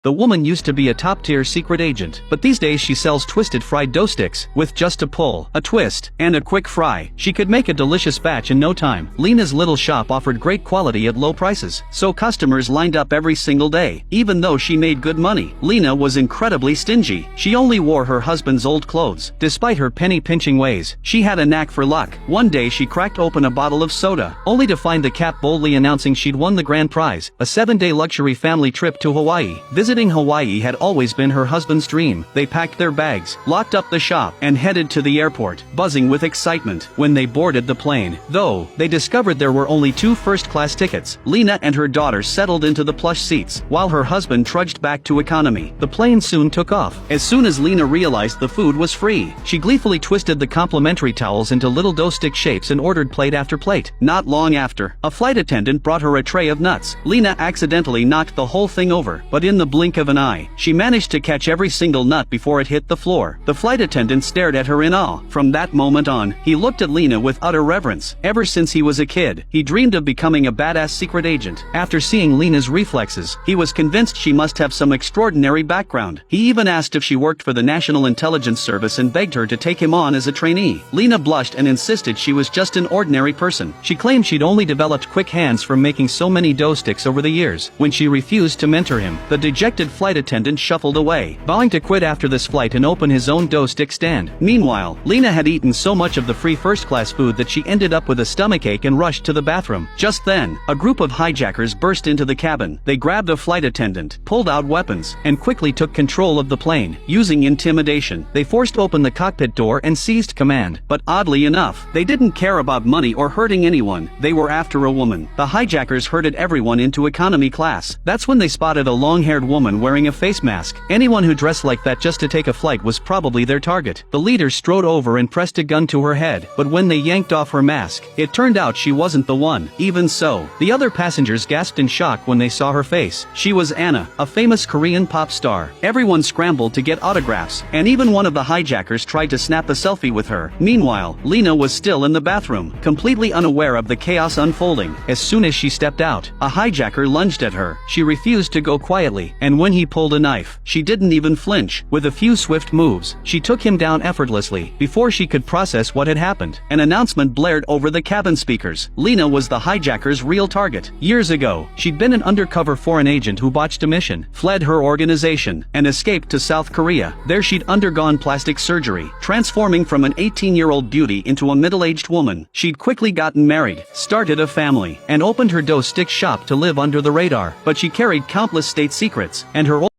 The woman used to be a top-tier secret agent, but these days she sells twisted fried dough sticks. With just a pull, a twist, and a quick fry, she could make a delicious batch in no time. Lena's little shop offered great quality at low prices, so customers lined up every single day. Even though she made good money, Lena was incredibly stingy. She only wore her husband's old clothes. Despite her penny-pinching ways, she had a knack for luck. One day she cracked open a bottle of soda, only to find the cap boldly announcing she'd won the grand prize, a 7-day luxury family trip to Hawaii. Visiting Hawaii had always been her husband's dream. They packed their bags, locked up the shop, and headed to the airport, buzzing with excitement. When they boarded the plane, though, they discovered there were only 2 first-class tickets. Lena and her daughter settled into the plush seats, while her husband trudged back to economy. The plane soon took off. As soon as Lena realized the food was free, she gleefully twisted the complimentary towels into little dough stick shapes and ordered plate after plate. Not long after, a flight attendant brought her a tray of nuts. Lena accidentally knocked the whole thing over, but in the blink of an eye, she managed to catch every single nut before it hit the floor. The flight attendant stared at her in awe. From that moment on, he looked at Lena with utter reverence. Ever since he was a kid, he dreamed of becoming a badass secret agent. After seeing Lena's reflexes, he was convinced she must have some extraordinary background. He even asked if she worked for the National Intelligence Service and begged her to take him on as a trainee. Lena blushed and insisted she was just an ordinary person. She claimed she'd only developed quick hands from making so many dough sticks over the years. When she refused to mentor him, the dejected flight attendant shuffled away, vowing to quit after this flight and open his own dough stick stand. Meanwhile, Lena had eaten so much of the free first-class food that she ended up with a stomachache and rushed to the bathroom. Just then, a group of hijackers burst into the cabin. They grabbed a flight attendant, pulled out weapons, and quickly took control of the plane. Using intimidation, they forced open the cockpit door and seized command. But oddly enough, they didn't care about money or hurting anyone. They were after a woman. The hijackers herded everyone into economy class. That's when they spotted a long-haired woman wearing a face mask. Anyone who dressed like that just to take a flight was probably their target. The leader strode over and pressed a gun to her head, but when they yanked off her mask, it turned out she wasn't the one. Even so, the other passengers gasped in shock when they saw her face. She was Anna, a famous Korean pop star. Everyone scrambled to get autographs, and even one of the hijackers tried to snap a selfie with her. Meanwhile, Lena was still in the bathroom, completely unaware of the chaos unfolding. As soon as she stepped out, a hijacker lunged at her. She refused to go quietly, and when he pulled a knife, she didn't even flinch. With a few swift moves, she took him down effortlessly. Before she could process what had happened, an announcement blared over the cabin speakers. Lena was the hijacker's real target. Years ago, she'd been an undercover foreign agent who botched a mission, fled her organization, and escaped to South Korea. There she'd undergone plastic surgery, transforming from an 18-year-old beauty into a middle-aged woman. She'd quickly gotten married, started a family, and opened her dough stick shop to live under the radar. But she carried countless state secrets, and her